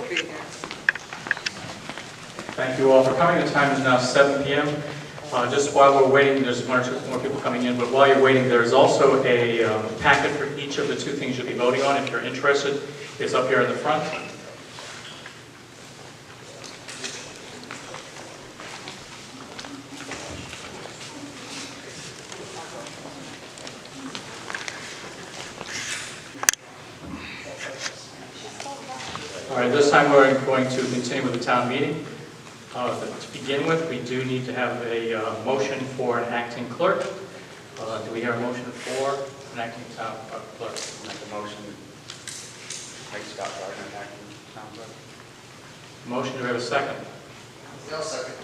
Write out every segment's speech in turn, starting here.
for being here. Thank you all for coming. The time is now 7 p.m. Just while we're waiting, there's one or two more people coming in, but while you're waiting, there's also a packet for each of the two things you'll be voting on. If you're interested, it's up here in the front. All right, this time we're going to continue with the town meeting. To begin with, we do need to have a motion for an acting clerk. Do we hear a motion for an acting town clerk? Make a motion. Make Scott Gardner acting town clerk. Motion, do we have a second? I'll second.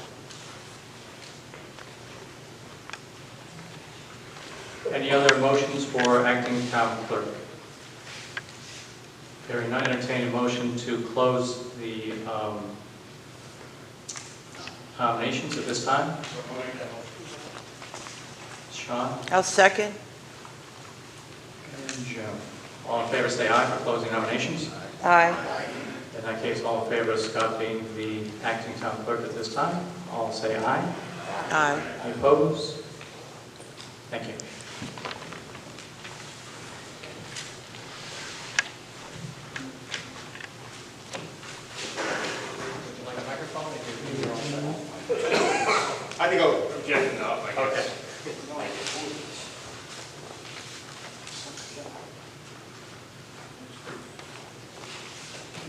Any other motions for acting town clerk? Hearing none, entertain a motion to close the nominations at this time. Sean? I'll second. And Jim. All in favor say aye for closing nominations. Aye. In that case, all in favor of Scott being the acting town clerk at this time, all say aye. Aye. Any opposed? Thank you. Would you like a microphone? I think I'll project it up, I guess. Okay.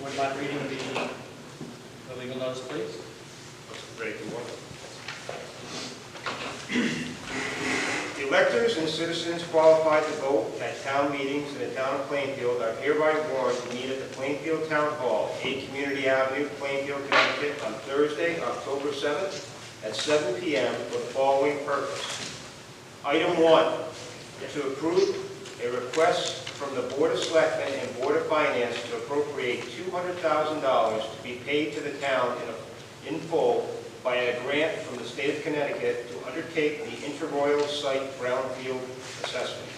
Would you mind reading the legal notice, please? Ready to work. The electors and citizens qualified to vote at town meetings in the town of Plainfield are hereby warned to meet at the Plainfield Town Hall, 8 Community Avenue, Plainfield, Connecticut, on Thursday, October 7th at 7 p.m. for the following purpose. Item 1, to approve a request from the Board of Selectmen and Board of Finance to appropriate $200,000 to be paid to the town in full by a grant from the state of Connecticut to undertake the Interroyal site brownfield assessment.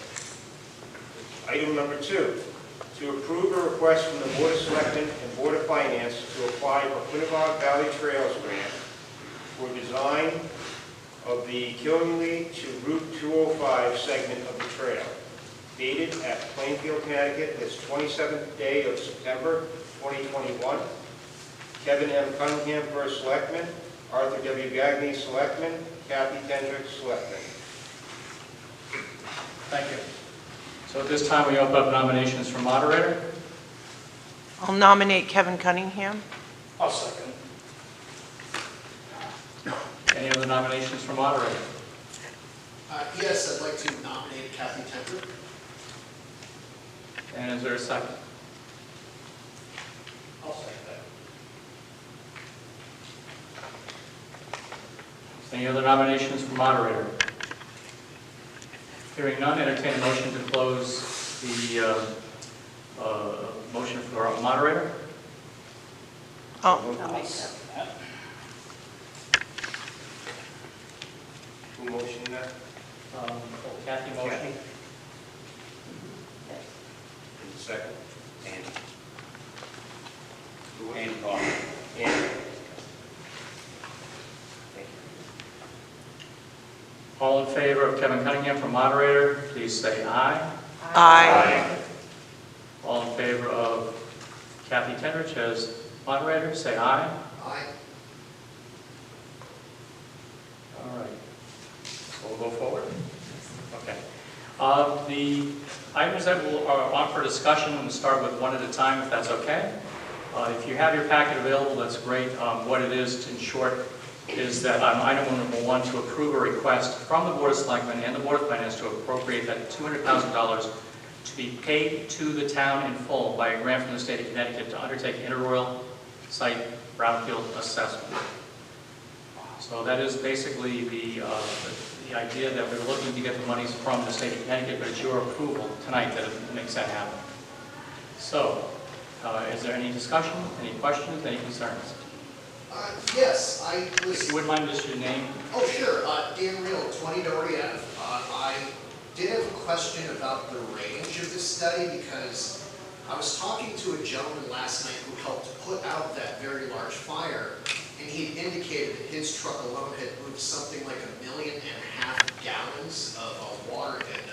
Item number 2, to approve a request from the Board of Selectmen and Board of Finance to apply for Quinebaug Valley Trails grant for design of the Killingley to Route 205 segment of the trail, dated at Plainfield, Connecticut, this 27th day of September 2021. Kevin M. Cunningham, First Selectman. Arthur W. Gagney, Selectman. Kathy Kendrick, Selectman. Thank you. So at this time, we open up nominations for moderator. I'll nominate Kevin Cunningham. I'll second. Any other nominations for moderator? Yes, I'd like to nominate Kathy Kendrick. And is there a second? I'll second that. Any other nominations for moderator? Hearing none, entertain a motion to close the motion for moderator. Oh, Who motioned that? Kathy motion. Second. And And Bob. And. All in favor of Kevin Cunningham for moderator, please say aye. aye. All in favor of Kathy Tenrich as moderator, say aye. Aye. All right. So we'll go forward. Okay. The items that are on for discussion, we'll start with one at a time, if that's okay. If you have your packet available, that's great. What it is, in short, is that item number 1, to approve a request from the Board of Selectmen and the Board of Finance to appropriate that $200,000 to be paid to the town in full by a grant from the state of Connecticut to undertake Interroyal site brownfield assessment. So that is basically the idea that we're looking to get the monies from the state of Connecticut, but it's your approval tonight that makes that happen. So, is there any discussion, any questions, any concerns? Yes, I If was. you wouldn't mind just your name. Oh, sure. Dan Real, 20 Doherty Ave. I did have a question about the range of this study because I was talking to a gentleman last night who helped put out that very large fire, and he indicated that his truck alone had moved something like 1.5 million gallons of water and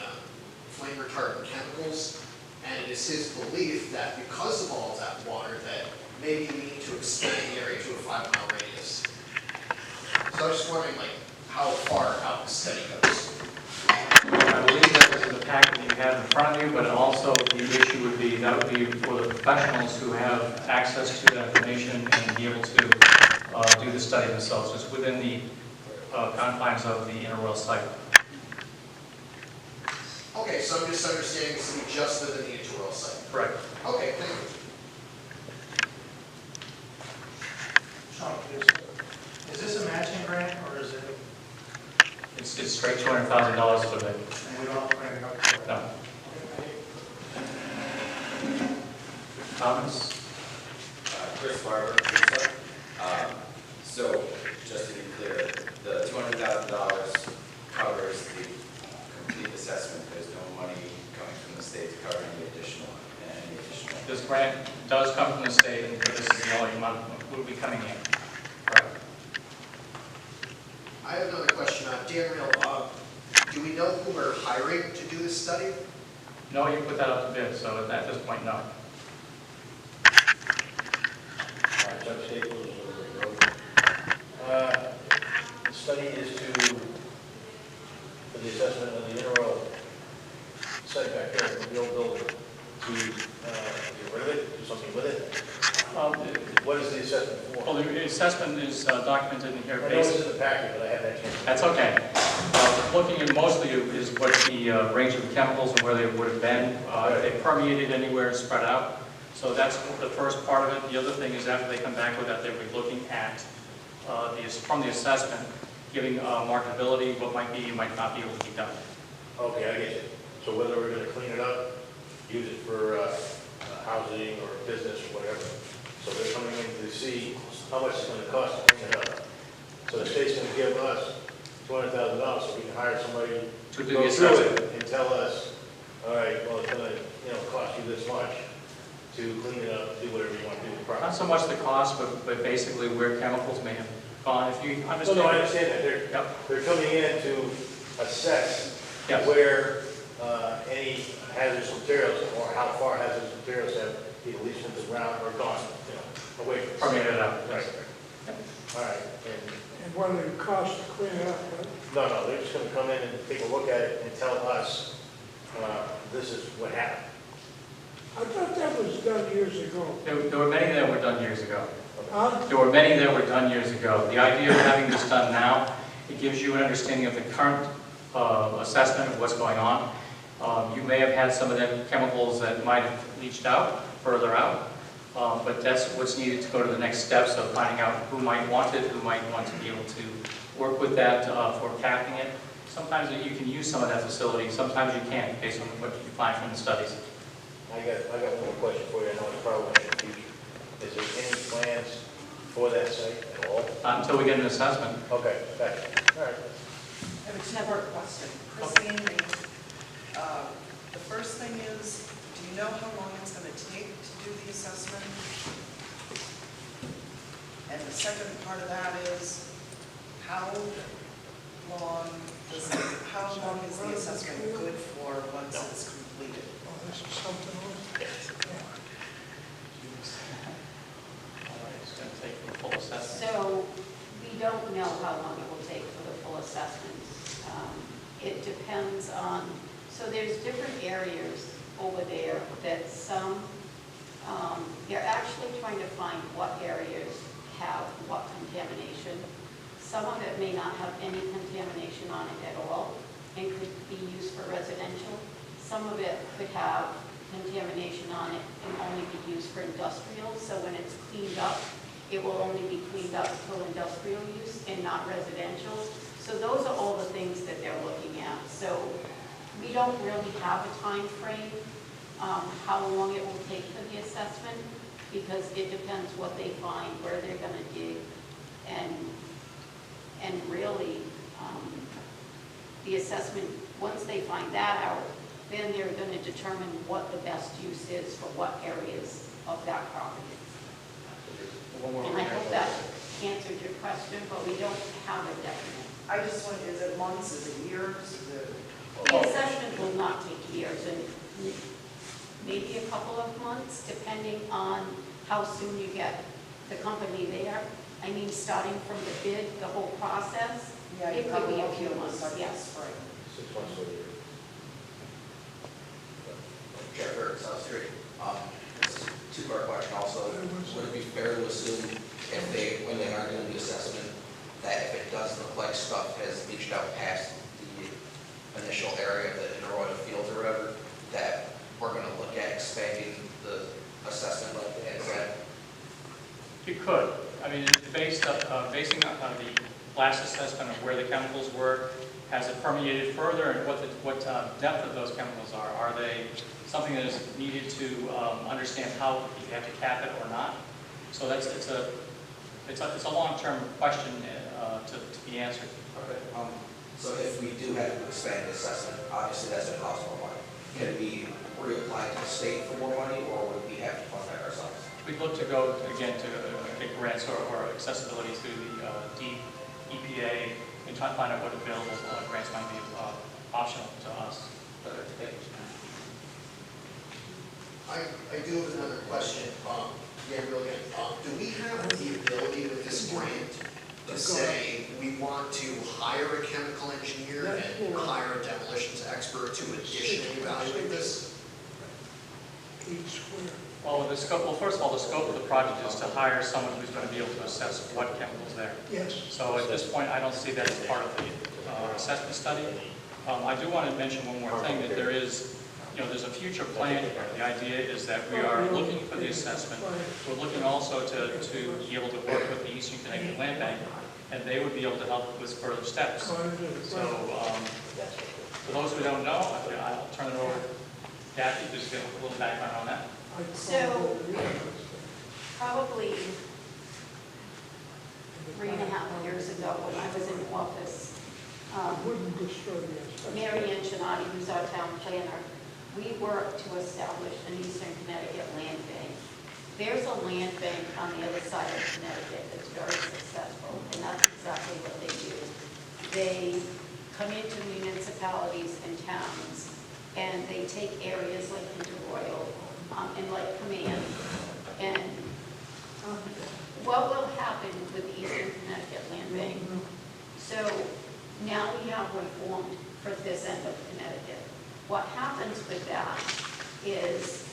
flame retardant chemicals. And it is his belief that because of all of that water, that maybe we need to expand the area to a 5-mile radius. So I was just wondering, like, how far out the study goes. I believe that was in the packet that you have in front of you, but also the issue would be, that would be for the professionals who have access to that information and be able to do the study themselves. It's within the confines of the Interroyal site. Okay, so I'm just understanding this to be just within the Interroyal site. Correct. Okay, thank you. Sean, is this a matching grant, or is it, It's straight $200,000 for the, and we don't have to put anything up for it? no. Comments? Chris Barber, Lisa. So, just to be clear, the $200,000 covers the complete assessment. There's no money coming from the state to cover any additional. This grant does come from the state, and this is the only amount that will be coming in. Correct. I have another question. Daniel, do we know who we're hiring to do this study? No, you put that up to bid, so at this point, no. Judge Staples, the study is for the assessment of the Interroyal site back there, the old building, to get rid of it, do something with it. What is the assessment for? Well, the assessment is documented in here. I know it's in the packet, but I haven't had a chance. That's okay. Looking at mostly is what the range of the chemicals and where they would have been. If they permeated anywhere and spread out. So that's the first part of it. The other thing is after they come back with that, they'll be looking at, from the assessment, giving marketability, what might be, might not be able to be done. Okay, I get it. So whether we're going to clean it up, use it for housing or business or whatever. So they're coming in to see how much it's going to cost to clean it up. So the state's going to give us $200,000 so we can hire somebody To do go the through assessment. it and tell us, all right, well, it's going to cost you this much to clean it up, do whatever you want to do with the property. Not so much the cost, but basically where chemicals may have gone. If you So understand. no, I understand that. Yep. They're coming in to assess Yes. where any hazardous materials or how far hazardous materials have either leached into the ground or gone, away from the site. Permeated out. Right. All right. And what it costs to clean it up, right? No, they're just going to come in and take a look at it and tell us this is what happened. I thought that was done years ago. There were many that were done years ago. Huh? There were many that were done years ago. The idea of having this done now, it gives you an understanding of the current assessment of what's going on. You may have had some of the chemicals that might have leached out, further out, but that's what's needed to go to the next steps of finding out who might want it, who might want to be able to work with that for capping it. Sometimes you can use some of that facility, sometimes you can't, based on what you find from the studies. I got one more question for you. I know it's probably in the future. Is there any plans for that site at all? Not until we get an assessment. Okay, gotcha. All right. I have a two-part question. Christine, the first thing is, do you know how long it's going to take to do the assessment? And the second part of that is, how long is the assessment good for once it's completed? Oh, this is something else. All right, it's going to take the full assessment. So we don't know how long it will take for the full assessment. It depends on, so there's different areas over there that some, they're actually trying to find what areas have what contamination. Some of it may not have any contamination on it at all and could be used for residential. Some of it could have contamination on it and only be used for industrial. So when it's cleaned up, it will only be cleaned up for industrial use and not residential. So those are all the things that they're looking at. So we don't really have a time frame, how long it will take for the assessment, because it depends what they find, where they're going to dig, and really the assessment, once they find that out, then they're going to determine what the best use is for what areas of that property. One more And I hope that thing. answered your question, but we don't have a definite. I just want, is it months, is it years, is it? The assessment will not take years, and maybe a couple of months, depending on how soon you get the company there. I mean, starting from the bid, the whole process, Yeah, you it could probably be a won't few get it months, started yes. spring. 6 months to a year. Jeff Burke, South Street. This is a two-part question also. Would it be fair to assume if they, when they are doing the assessment, that if it does look like stuff has leached out past the initial area of the Interroyal fields or whatever, that we're going to look at expanding the assessment like the NSAT? You could. I mean, basing on the last assessment of where the chemicals were, has it permeated further, and what depth of those chemicals are? Are they something that is needed to understand how if you have to cap it or not? So it's a long-term question to be answered. Okay. So if we do have to expand the assessment, obviously that's going to cost more money. Can it be reapplied to the state for more money, or would we have to fund that ourselves? We'd look to go, again, to get grants or accessibility through the EPA and try to find out what available grants might be optional to us. I do have another question, Gabriel, again. Do we have the ability with this grant to say we want to hire a chemical engineer and hire a demolitions expert to additionally evaluate this? Each square. Well, first of all, the scope of the project is to hire someone who's going to be able to assess what chemicals there. Yes. So at this point, I don't see that as part of the assessment study. I do want to mention one more thing, that there's a future plan here. The idea is that we are looking for the assessment. We're looking also to be able to work with the Eastern Connecticut Land Bank, and they would be able to help with further steps. So for those who don't know, I'll turn it over to Kathy, just to get a little background on that. So, probably 3.5 years ago, when I was in office, Wouldn't destroy the assessment. Mary Ann Chinati, who's our town planner, we worked to establish an Eastern Connecticut land bank. There's a land bank on the other side of Connecticut that's very successful, and that's exactly what they do. They come into municipalities and towns, and they take areas like Interroyal and like Command, and what will happen with the Eastern Connecticut Land Bank? So now we have one formed for this end of Connecticut. What happens with that is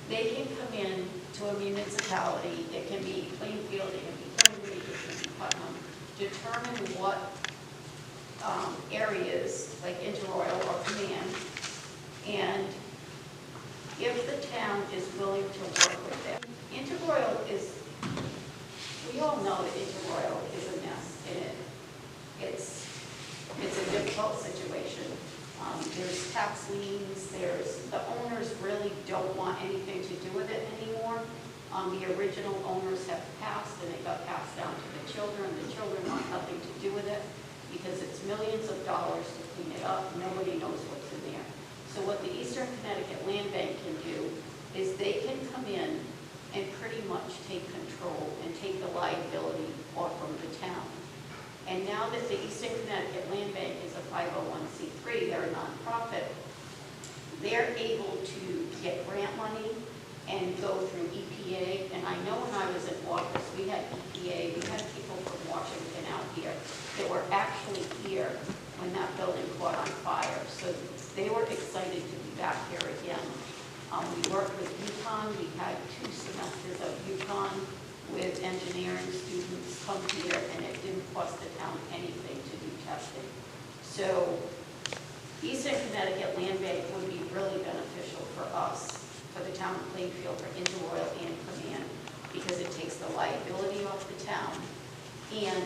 they can come in to a municipality, it can be Plainfield, it can be Quinebaug, it can be Putnam, determine what areas like Interroyal or Command, and if the town is willing to work with them. Interroyal is, we all know that Interroyal is a mess, and it's a difficult situation. There's tax liens, the owners really don't want anything to do with it anymore. The original owners have passed, and it got passed down to the children. The children want nothing to do with it because it's millions of dollars to clean it up. Nobody knows what's in there. So what the Eastern Connecticut Land Bank can do is they can come in and pretty much take control and take the liability off from the town. And now that the Eastern Connecticut Land Bank is a 501c3, they're a nonprofit, they're able to get grant money and go through EPA. And I know when I was in office, we had EPA, we had people from Washington out here that were actually here when that building caught on fire. So they were excited to be back here again. We worked with UConn. We had 2 semesters of UConn with engineering students come here, and it didn't cost the town anything to do testing. So Eastern Connecticut Land Bank would be really beneficial for us, for the town of Plainfield, for Interroyal and Command, because it takes the liability off the town. And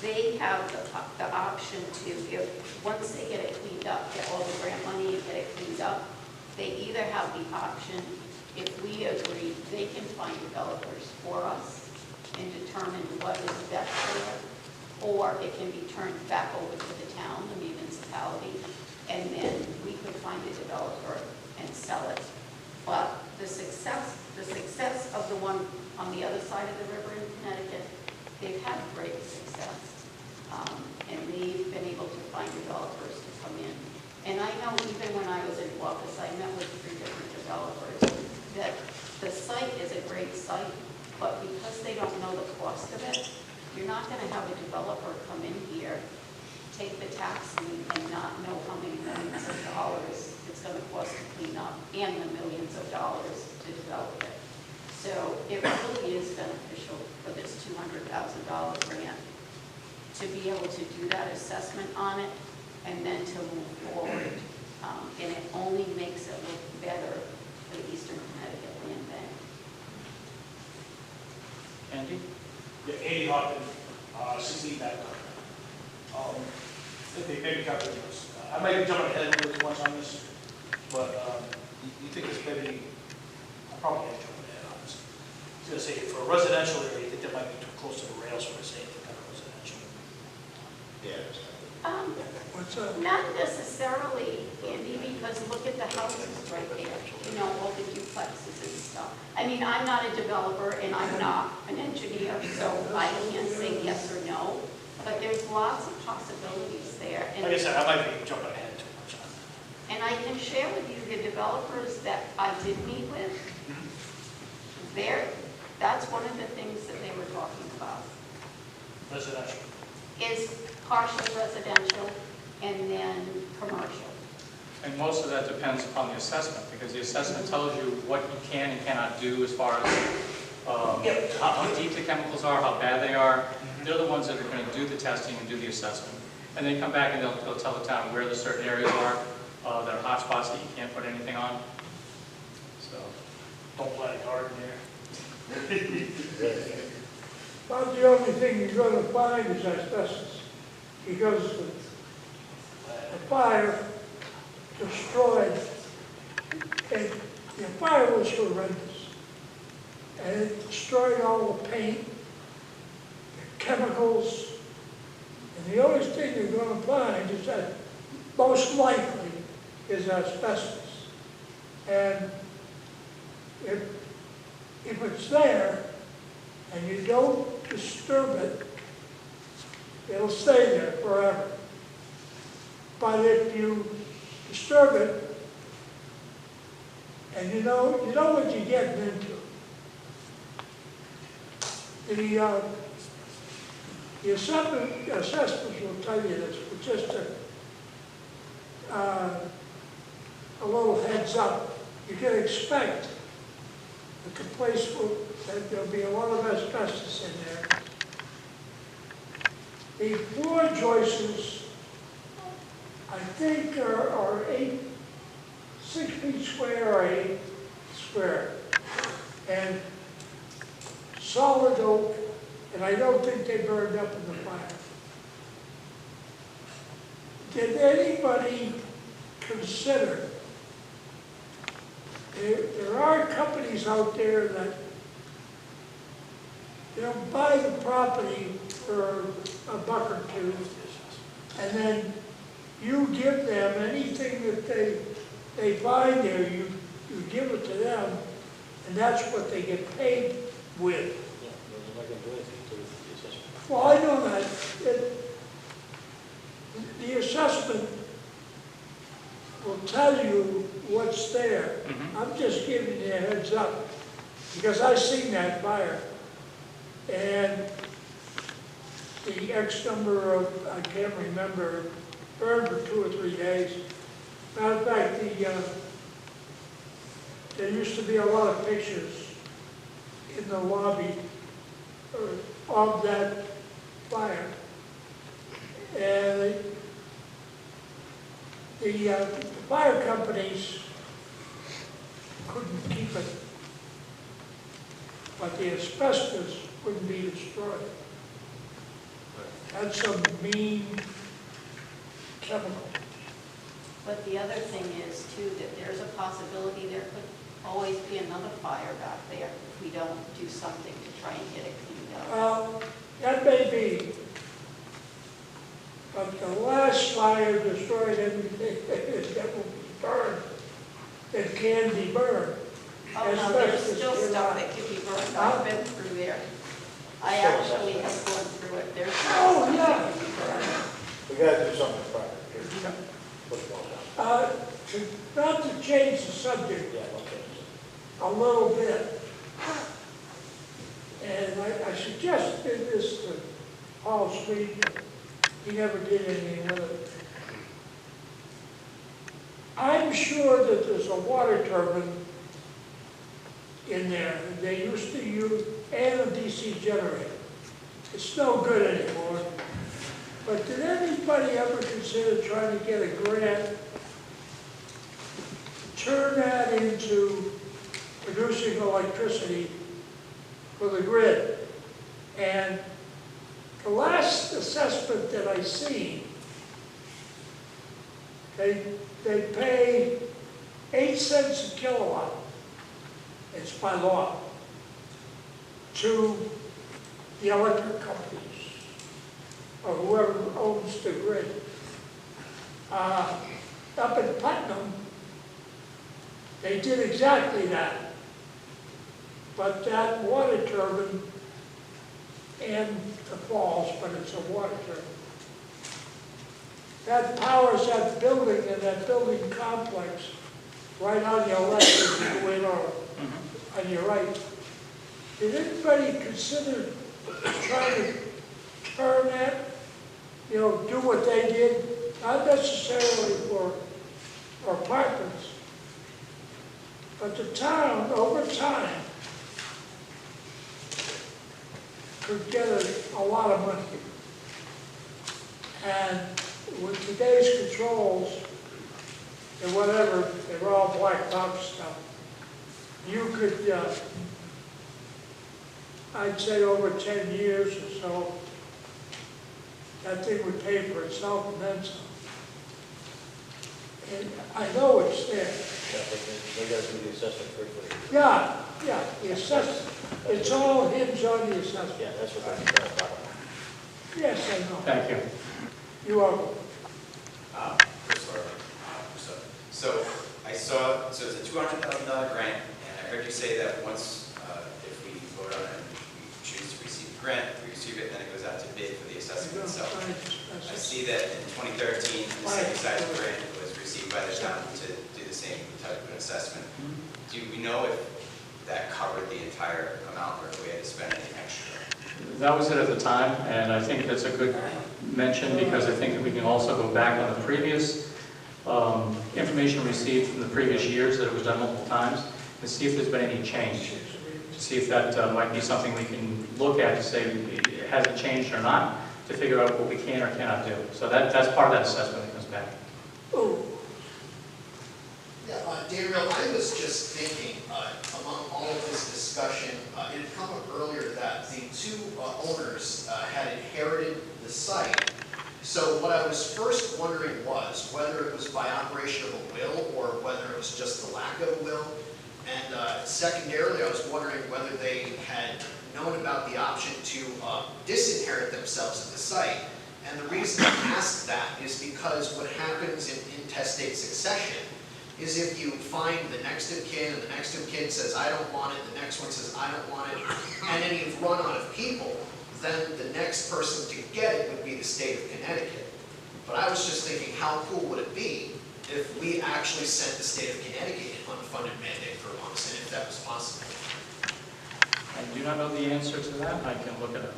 they have the option to, once they get it cleaned up, get all the grant money and get it cleaned up, they either have the option, if we agree, they can find developers for us and determine what is best there, or it can be turned back over to the town, the municipality, and then we could find a developer and sell it. But the success of the one on the other side of the river in Connecticut, they've had great success. And they've been able to find developers to come in. And I know even when I was in office, I met with 3 different developers, that the site is a great site, but because they don't know the cost of it, you're not gonna have a developer come in here, take the tax lien and not know how many millions of dollars it's gonna cost to clean up and the millions of dollars to develop it. So it really is beneficial for this $200,000 grant to be able to do that assessment on it and then to move forward. And it only makes it look better for the Eastern Connecticut Land Bank. Andy? Yeah, Andy Hoffman, 16 back. Maybe cover this. I might be jumping ahead a little too much on this, but you think it's maybe, I probably am jumping ahead on this. I was going to say, for a residential area, you think that might be too close to the rails for saying kind of residential? Yeah. What's up? Not necessarily, Andy, because look at the houses right there, you know, all the duplexes and stuff. I mean, I'm not a developer and I'm not an engineer, so I can't say yes or no, but there's lots of possibilities there. And Like I said, I might be jumping ahead too much on that. And I can share with you the developers that I did meet with. That's one of the things that they were talking about, Residential. is partial residential and then commercial. And most of that depends upon the assessment, because the assessment tells you what you can and cannot do as far as how deep the chemicals are, how bad they are. They're the ones that are going to do the testing and do the assessment. And they come back and they'll tell the town where the certain areas are that are hot spots that you can't put anything on. So, Don't plant a garden there. About the only thing you're gonna find is asbestos, because the fire destroyed, and the fire was horrendous. And it destroyed all the paint, the chemicals, and the only thing you're gonna find is that most likely is asbestos. And if it's there and you don't disturb it, it'll stay there forever. But if you disturb it, and you know what you're getting into. The assessments will tell you this, but just a little heads up. You can expect that the place that there'll be a lot of asbestos in there. The floor joists, I think, are 6 feet square or 8 square. And solid oak, and I don't think they burned up in the fire. Did anybody consider, there are companies out there that buy the property for $1 or $2, and then you give them anything that they find there, you give it to them, and that's what they get paid with. Well, I know that. The assessment will tell you what's there. I'm just giving you a heads up, because I've seen that fire. And the X number of, I can't remember, burned for 2 or 3 days. Matter of fact, there used to be a lot of pictures in the lobby of that fire. And the fire companies couldn't keep it, but the asbestos wouldn't be destroyed. That's some mean chemical. But the other thing is too, that there's a possibility there could always be another fire back there if we don't do something to try and get it cleaned up. Well, that may be. But the last fire destroyed everything that was burned, that can be burned. Oh, no, there's Asbestos still cannot. stuff that can be burned. Huh? I've been through there. I actually have gone through it. There's Oh, still yeah. stuff that can be burned. We gotta do something about it. Here. Put it all down. Not to change the subject Yeah, okay. a little bit, and I suggested this to Paul Street, he never did anything with it. I'm sure that there's a water turbine in there that they used to use, and a DC generator. It's no good anymore. But did anybody ever consider trying to get a grant, turn that into producing electricity for the grid? And the last assessment that I see, they pay 8 cents a kilowatt, it's by law, to the electric companies, or whoever owns the grid. Up in Putnam, they did exactly that. But that water turbine and the falls, but it's a water turbine, that powers that building and that building complex right on your left as you go in, or on your right. Did anybody consider trying to turn that, do what they did? Not necessarily for apartments, but the town, over time, could get a lot of money. And with today's controls and whatever, they were all blacktop stuff, you could, I'd say over 10 years or so, that thing would pay for itself and then some. And I know it's there. Yeah, but they gotta do the assessment first. Yeah, the assessment, it's all hinged on the assessment. Yeah, that's what I'm talking about. Yes, I know. Thank you. You are, Chris Barber. So I saw, so it's a $200,000 grant, and I heard you say that once, if we vote on it, and we choose to receive the grant, we receive it, then it goes out to bid for the assessment itself. I see that in 2013, the same size grant was received by the town to do the same type of an assessment. Do we know if that covered the entire amount, or if we had to spend any extra? That was it at the time, and I think that's a good mention, because I think that we can also go back on the previous information received from the previous years, that it was done multiple times, and see if there's been any change. To see if that might be something we can look at to say, has it changed or not, to figure out what we can or cannot do. So that's part of that assessment that comes back. Yeah, Daniel, I was just thinking, among all of this discussion, it had come up earlier that the two owners had inherited the site. So what I was first wondering was whether it was by operation of a will or whether it was just the lack of a will. And secondarily, I was wondering whether they had known about the option to disinherit themselves at the site. And the reason I ask that is because what happens in intestate succession is if you find the next of kin and the next of kin says, I don't want it, the next one says, I don't want it, and then you've run out of people, then the next person to get it would be the state of Connecticut. But I was just thinking, how cool would it be if we actually sent the state of Connecticut an unfunded mandate for once, and if that was possible? I do not know the answer to that. I can look it up.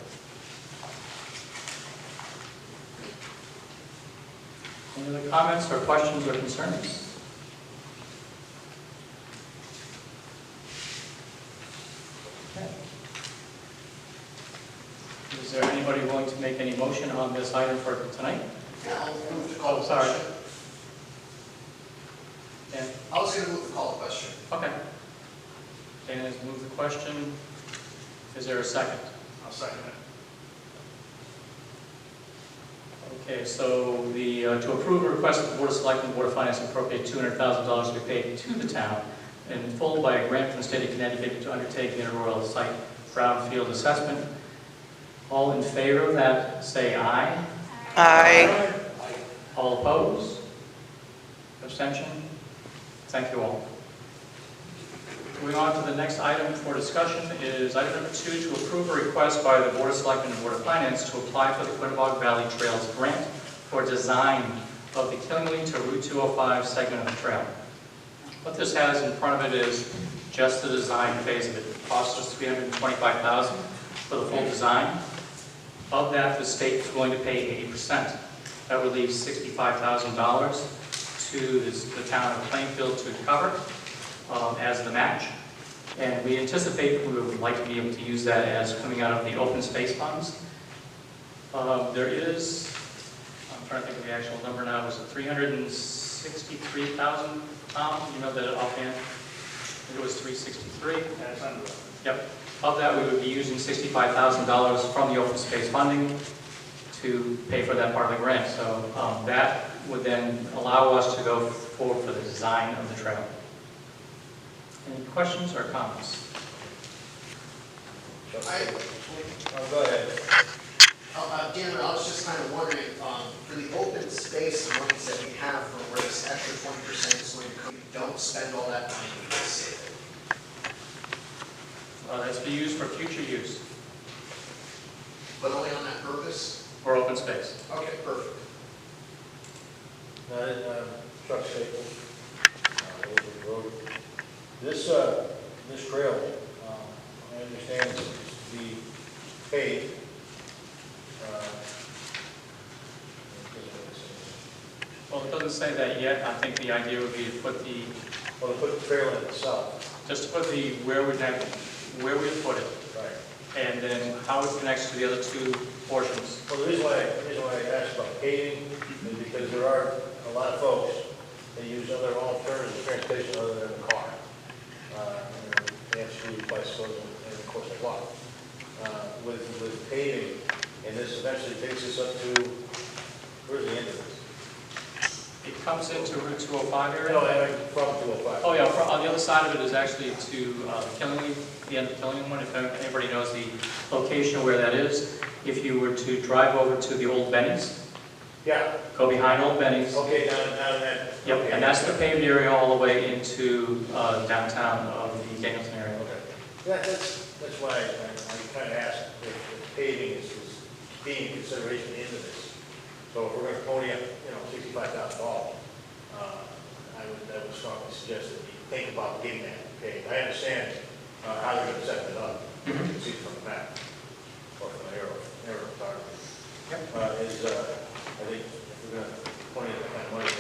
Any other comments or questions or concerns? Okay. Is there anybody willing to make any motion on this item for tonight? Yeah, I'll move to call the sorry. question. Dan? I was going to move to call the question. Okay. Dan has moved the question. Is there a second? I'll second it. Okay, so to approve a request of the Board of Selectmen, Board of Finance appropriate $200,000 to be paid to the town in full by a grant from the state of Connecticut to undertake the Interroyal site brownfield assessment. All in favor of that, say aye. Aye. All opposed? Abstention? Thank you all. Moving on to the next item for discussion is item number 2, to approve a request by the Board of Selectmen and Board of Finance to apply for the Quinebaug Valley Trails Grant for design of the Killingly to Route 205 segment of the trail. What this has in front of it is just the design phase of it. It costs us $325,000 for the full design. Of that, the state is going to pay 80%. That would leave $65,000 to the town of Plainfield to cover as the match. And we anticipate we would like to be able to use that as coming out of the open space funds. There is, I'm trying to think of the actual number now, was it 363,000 pounds? You know that offhand? I think it was 363. Yep. Of that, we would be using $65,000 from the open space funding to pay for that part of the grant. So that would then allow us to go forward for the design of the trail. Any questions or comments? Go ahead. Dan, I was just kind of wondering, for the open space monies that we have from where this extra 20% is going to come, don't spend all that money, we just save it. That's to be used for future use But only on that purpose? for open space. Okay, perfect. Truck Staples, Road. This trail, I understand is to be paved. Well, it doesn't say that yet. I think the idea would be to put the, Well, to put the trail in itself. just to put the, where we put it, Right. and then how it connects to the other two portions. Well, the reason why I asked about paving is because there are a lot of folks that use other alternative transportation other than the car. They have to use bicycles and of course they walk. With paving, and this eventually takes us up to, where's the end of this? It comes into Route 205 area. No, I mean, from 205. Oh, yeah, on the other side of it is actually to Killingly, the end of Killingly one, if anybody knows the location where that is. If you were to drive over to the old Benny's, Yeah, go behind Old Benny's. okay, down that. Yep, Okay. and that's the paved area all the way into downtown of the Danielson area. Okay. That's why I kind of asked if paving is being consideration into this. So if we're going to pony up, $65,000, I would strongly suggest that you think about getting that paved. I understand how they're going to set it up. You can see it from the map or from the aerial photography. Yep. I think if we're going to pony up that kind of money,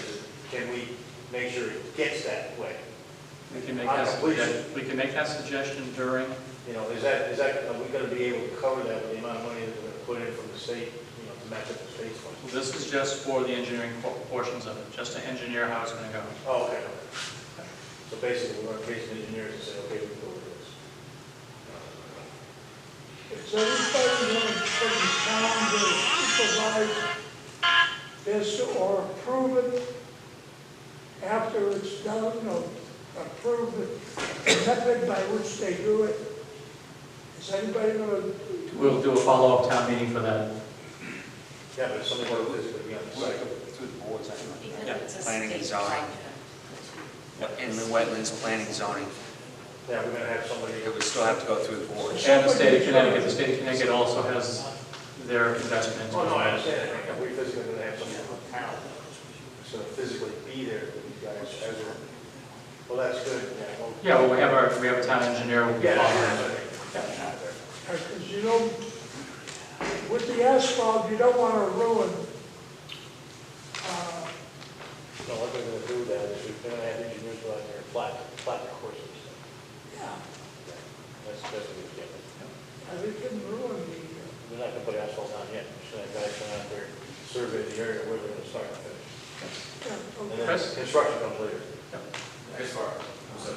can we make sure it gets that way? We can make On that completion. suggestion. We can make that suggestion during. Is that, are we going to be able to cover that with the amount of money that we're going to put in from the state, to match up the state's funds? This is just for the engineering portions of it, just to engineer how it's going to go. Oh, okay. So basically, we're going to pay some engineers and say, okay, we can go with this. Is anybody going from the town to supervise this or approve it after it's done, or approve the method by which they do it? Is anybody going to? We'll do a follow-up town meeting for that. Yeah, but if somebody wants to physically be on the site. Through the boards, anyway. Yeah. It's a Planning and state zoning. project. In the wetlands, planning, zoning, Yeah, we're going to have somebody. it would still have to go through the boards. And the state of Connecticut. The state of Connecticut also has their investment into Oh, no, I it. understand that. Are we physically going to have somebody from town? So physically be there with these guys as a, well, that's good. Yeah, well, we have a town engineer. We'll be Yeah, following that's that. okay. Because with the asphalt, you don't want to ruin, No, what they're going to do with that is they're going to have engineers go out there and flat the courses. yeah, That's what we're getting. they can ruin the, We're not going to put asphalt down yet. We're just going to have guys come out there, survey the area where they're going to start and finish. And then Chris? construction comes later. Chris Farber. So,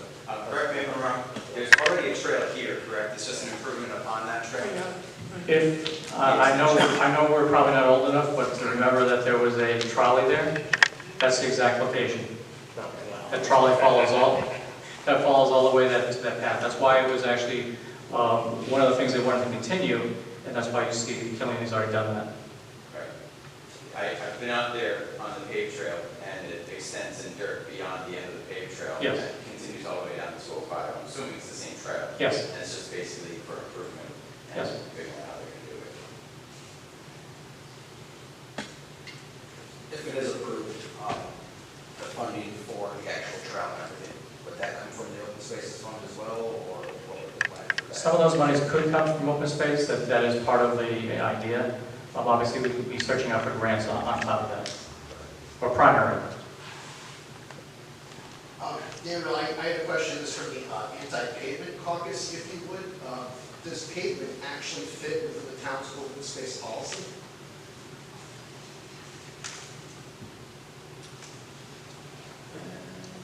correct me if I'm wrong, there's already a trail here, correct? It's just an improvement upon that trail? If, I know we're probably not old enough, but to remember that there was a trolley there. That's the exact location. That trolley follows all the way to that path. That's why it was actually one of the things they wanted to continue, and that's why you see Killingly's already done that. I've been out there on the paved trail, and it extends in dirt beyond the end of the paved trail. Yes. And continues all the way down to 205. I'm assuming it's the same trail. Yes. And it's just basically for improvement. And Yes. figuring out how they're gonna do it. If it is approved, the funding for the actual trail and everything, would that come from the open spaces fund as well, or what would the plan for that? Some of those monies could come from open space, that is part of the idea. Obviously, we would be searching out for grants on top of that, or primary. Daniel, I had a question, this from the anti-pavement caucus, if you would. Does pavement actually fit within the town's open space policy?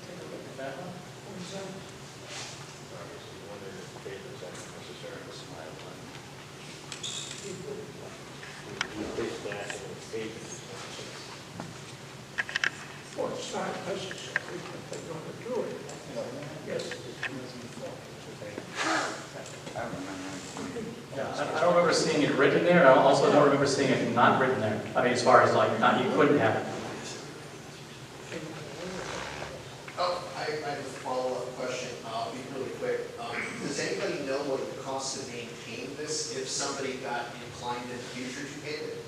Take a look at that one. Obviously, one of the favorites that's necessary is my one. We basically ask them to pay this. Well, it's not necessary, but they're gonna do it. Yes. Yeah, I don't remember seeing it written there, and I also don't remember seeing it not written there. I mean, as far as like, not, you couldn't have it. Oh, I have a follow-up question, I'll be really quick. Does anybody know what it costs to maintain this if somebody got inclined in the future to pave it?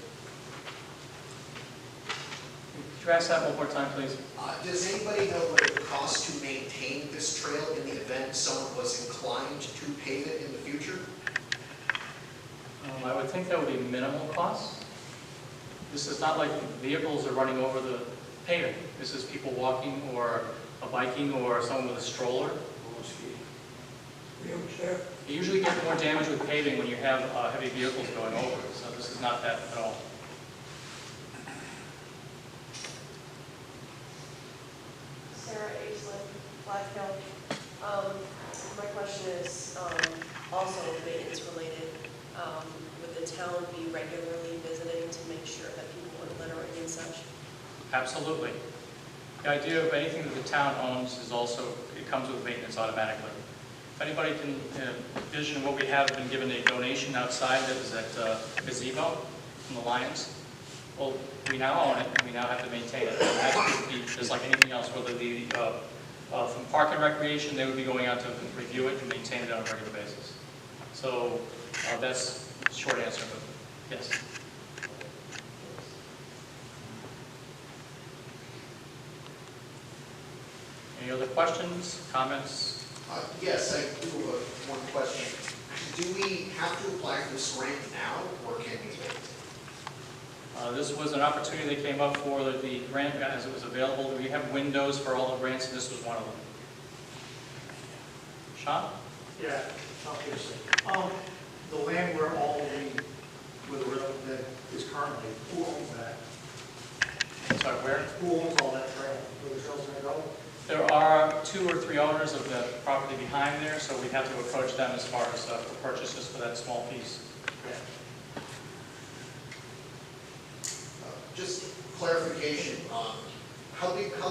Could you ask that one more time, please? Does anybody know what it costs to maintain this trail in the event someone was inclined to pave it in the future? I would think that would be minimal cost. This is not like vehicles are running over the pavement. This is people walking or biking or someone with a stroller. Wheelchair. You usually get more damage with paving when you have heavy vehicles going over it, so this is not that at all. Sarah Aislinn, Black Hill. My question is also maintenance related. Would the town be regularly visiting to make sure that people are littering and such? Absolutely. The idea of anything that the town owns is also, it comes with maintenance automatically. If anybody can envision what we have been given a donation outside that was at gazebo from the Lions, well, we now own it, and we now have to maintain it. And that would be just like anything else, whether the from Park and Recreation, they would be going out to review it and maintain it on a regular basis. So that's the short answer, but yes. Any other questions, comments? Yes, I do have one question. Do we have to apply for this grant now, or can we wait? This was an opportunity that came up for the grant as it was available. We have windows for all the grants, and this was one of them. Sean? Yeah, obviously. The land where all where the rail that is currently, who owns that? Sorry, where? Who owns all that trail? Where the trail's gonna go? There are 2 or 3 owners of the property behind there, so we'd have to approach them as far as for purchases for that small piece. Just clarification, how big is the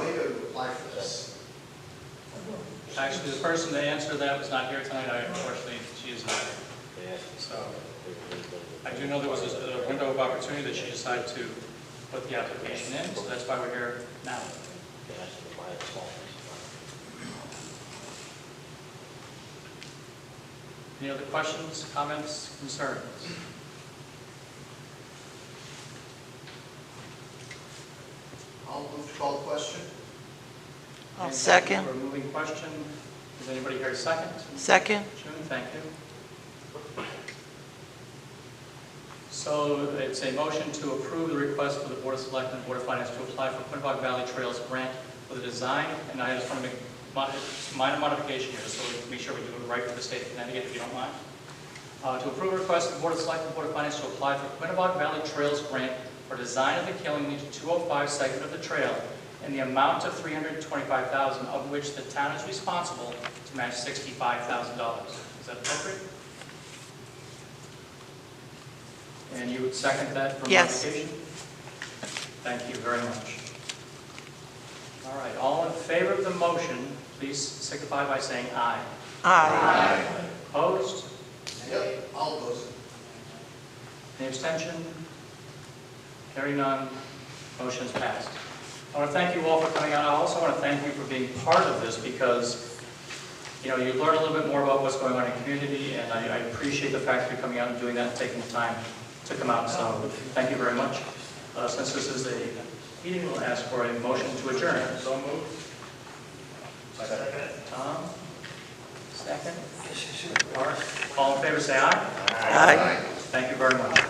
window to apply for this? Actually, the person that answered that was not here tonight. Unfortunately, she is not. So I do know there was a window of opportunity that she decided to put the application in, so that's why we're here now. Any other questions, comments, concerns? I'll move to call the question. I'll second. For moving question, is anybody here to second? Second? June, thank you. So it's a motion to approve the request for the Board of Selectmen and Board of Finance to apply for Quinebaug Valley Trails grant for the design, and I just want to make a minor modification here, so we make sure we do it right for the state of Connecticut, if you don't mind. To approve a request for the Board of Selectmen and Board of Finance to apply for Quinebaug Valley Trails grant for design of the Killingley to 205 segment of the trail in the amount of $325,000, of which the town is responsible to match $65,000. Is that appropriate? And you would second that for Yes. modification? Thank you very much. All right, all in favor of the motion, please signify by saying aye. Aye. Opposed? Yep, I'll oppose it. Any abstention? Hearing none, motion's passed. I want to thank you all for coming out. I also want to thank you for being part of this because, you learn a little bit more about what's going on in the community, and I appreciate the fact that you're coming out and doing that and taking the time to come out. So thank you very much. Since this is a meeting, we'll ask for a motion to adjourn. So moved. Tom? Second? All in favor, say aye. Aye. Thank you very much.